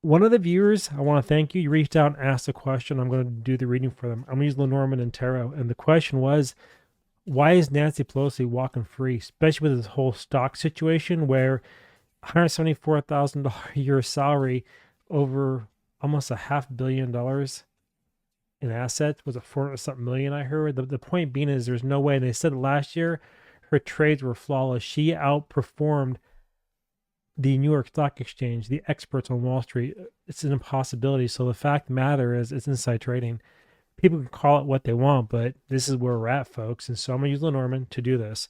One of the viewers, I want to thank you. You reached out and asked a question. I'm going to do the reading for them. I'm going to use Lenormand and Tarot. And the question was, why is Nancy Pelosi walking free, especially with this whole stock situation where $174,000 a year salary over almost a $500 million in assets was a 400 something million, I heard. The point being is there's no way. And they said last year her trades were flawless. She outperformed the New York Stock Exchange, the experts on Wall Street. It's an impossibility. So the fact of the matter is it's inside trading. People can call it what they want, but this is where we're at, folks. And so I'm going to use Lenormand to do this.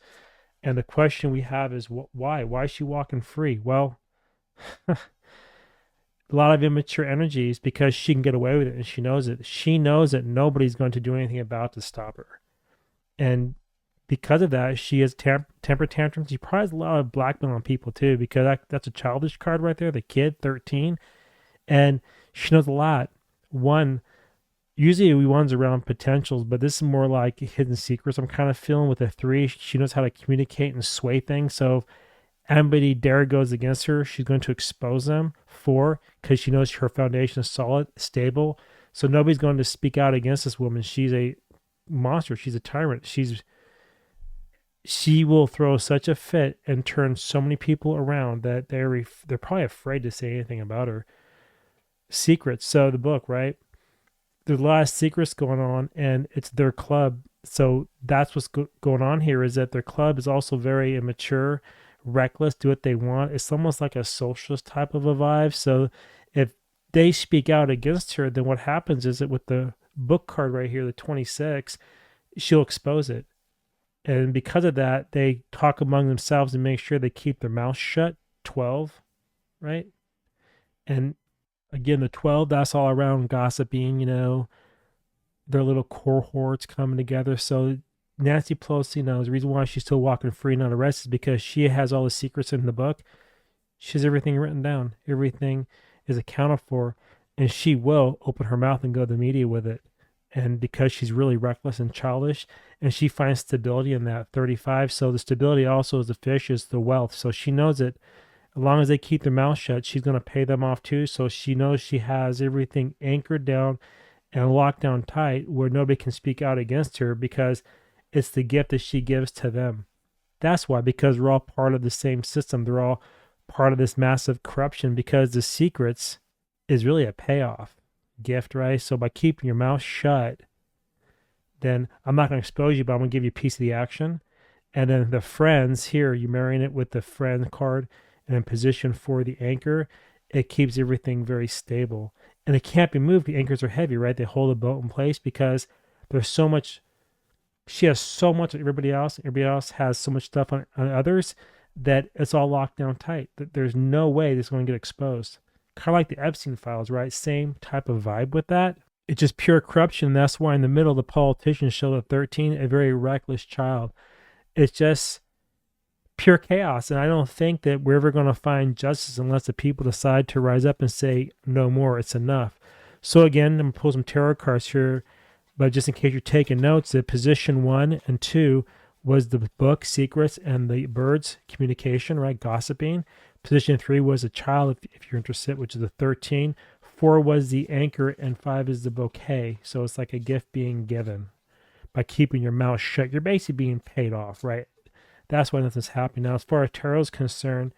And the question we have is why? Why is she walking free? Well, a lot of immature energies because she can get away with it and she knows it. She knows that nobody's going to do anything about to stop her. And because of that, she has temper tantrums. She probably has a lot of blackmail on people too, because that's a childish card right there. The kid, 13, and she knows a lot. One, usually we one's around potentials, but this is more like hidden secrets. I'm kind of feeling with a 3. She knows how to communicate and sway things. So if anybody dare goes against her, she's going to expose them. 4, because she knows her foundation is solid, stable. So nobody's going to speak out against this woman. She's a monster. She's a tyrant. She will throw such a fit and turn so many people around that they're probably afraid to say anything about her. Secrets. So the book, right? There's a lot of secrets going on, and it's their club. So that's what's going on here, is that their club is also very immature, reckless, do what they want. It's almost like a socialist type of a vibe. So if they speak out against her, then what happens is that with the book card right here, the 26, she'll expose it. And because of that, they talk among themselves and make sure they keep their mouth shut. 12, right? And again, the 12, that's all around gossiping, their little cohorts coming together. So Nancy Pelosi knows the reason why she's still walking free and not arrested is because she has all the secrets in the book. She has everything written down. Everything is accounted for. And she will open her mouth and go to the media with it. And because she's really reckless and childish, and she finds stability in that 35. So the stability also is the fish, is the wealth. So she knows it. As long as they keep their mouth shut, she's going to pay them off too. So she knows she has everything anchored down and locked down tight where nobody can speak out against her, because it's the gift that she gives to them. That's why, because we're all part of the same system. They're all part of this massive corruption, because the secrets is really a payoff gift, right? So by keeping your mouth shut, then I'm not going to expose you, but I'm going to give you a piece of the action. And then the friends here, you're marrying it with the friend card and in position for the anchor. It keeps everything very stable. And it can't be moved. The anchors are heavy, right? They hold the boat in place because there's so much. She has so much of everybody else. Everybody else has so much stuff on others that it's all locked down tight. There's no way this is going to get exposed. Kind of like the Epstein files, right? Same type of vibe with that. It's just pure corruption. And that's why in the middle, the politicians show the 13, a very reckless child. It's just pure chaos. And I don't think that we're ever going to find justice unless the people decide to rise up and say, no more, it's enough. So again, I'm going to pull some tarot cards here, but just in case you're taking notes, the position 1 and 2 was the book, secrets, and the birds, communication, right? Gossiping. Position 3 was a child, if you're interested, which is the 13. 4 was the anchor, and 5 is the bouquet. So it's like a gift being given. By keeping your mouth shut, you're basically being paid off, right? That's why nothing's happening. Now, as far as tarot is concerned,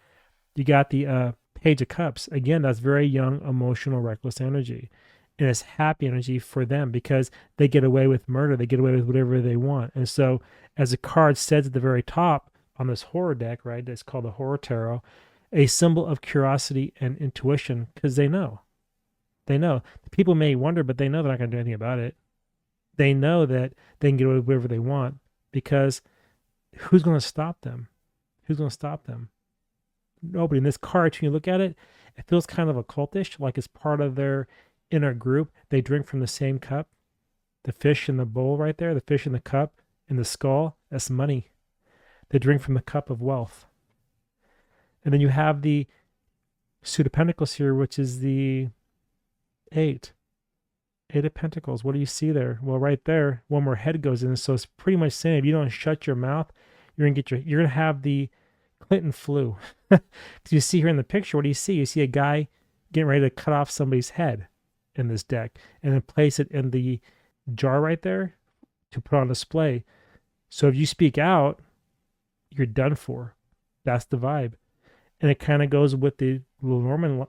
you got the Page of Cups. Again, that's very young, emotional, reckless energy. And it's happy energy for them because they get away with murder. They get away with whatever they want. And so, as the card says at the very top on this horror deck, right, it's called the Horror Tarot, a symbol of curiosity and intuition, because they know. They know. People may wonder, but they know they're not going to do anything about it. They know that they can get away with whatever they want, because who's going to stop them? Who's going to stop them? Nobody. In this card, when you look at it, it feels kind of occultish, like it's part of their inner group. They drink from the same cup. The fish in the bowl right there, the fish in the cup, in the skull, that's money. They drink from the cup of wealth. And then you have the Suit of Pentacles here, which is the 8. 8 of Pentacles. What do you see there? Well, right there, one more head goes in. So it's pretty much saying if you don't shut your mouth, you're gonna have the Clinton flu. Because you see here in the picture, what do you see? You see a guy getting ready to cut off somebody's head in this deck and then place it in the jar right there to put on display. So if you speak out, you're done for. That's the vibe. And it kind of goes with the Lenormand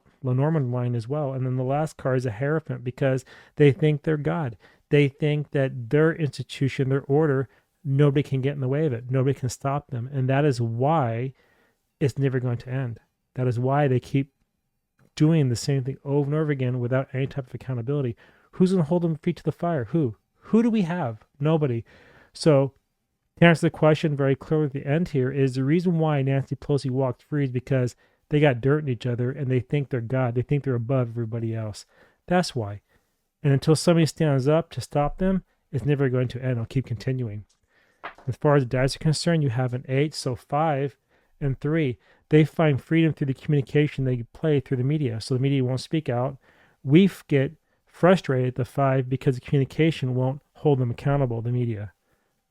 line as well. And then the last card is a Hierophant, because they think they're God. They think that their institution, their order, nobody can get in the way of it. Nobody can stop them. And that is why it's never going to end. That is why they keep doing the same thing over and over again without any type of accountability. Who's going to hold them feet to the fire? Who? Who do we have? Nobody. So to answer the question very clearly at the end here, is the reason why Nancy Pelosi walked free is because they got dirt in each other and they think they're God. They think they're above everybody else. That's why. And until somebody stands up to stop them, it's never going to end. It'll keep continuing. As far as the dice are concerned, you have an 8, so 5 and 3. They find freedom through the communication they play through the media. So the media won't speak out. We get frustrated at the 5 because the communication won't hold them accountable, the media.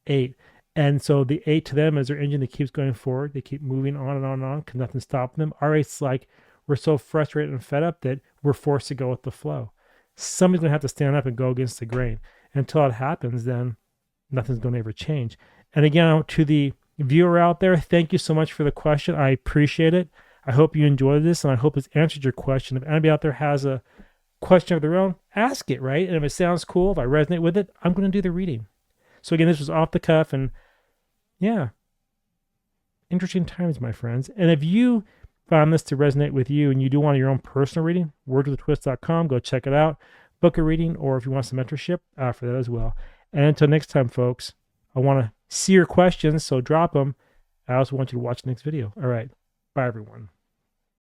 8. And so the 8 to them is their engine that keeps going forward. They keep moving on and on and on because nothing's stopping them. Our 8's like, we're so frustrated and fed up that we're forced to go with the flow. Somebody's going to have to stand up and go against the grain. Until it happens, then nothing's going to ever change. And again, to the viewer out there, thank you so much for the question. I appreciate it. I hope you enjoyed this, and I hope it's answered your question. If anybody out there has a question of their own, ask it, right? And if it sounds cool, if I resonate with it, I'm going to do the reading. So again, this was off the cuff, and yeah, interesting times, my friends. And if you found this to resonate with you and you do want your own personal reading, wordswithatwist.com, go check it out. Book a reading, or if you want some mentorship, for that as well. And until next time, folks, I want to see your questions, so drop them. I also want you to watch the next video. All right. Bye, everyone.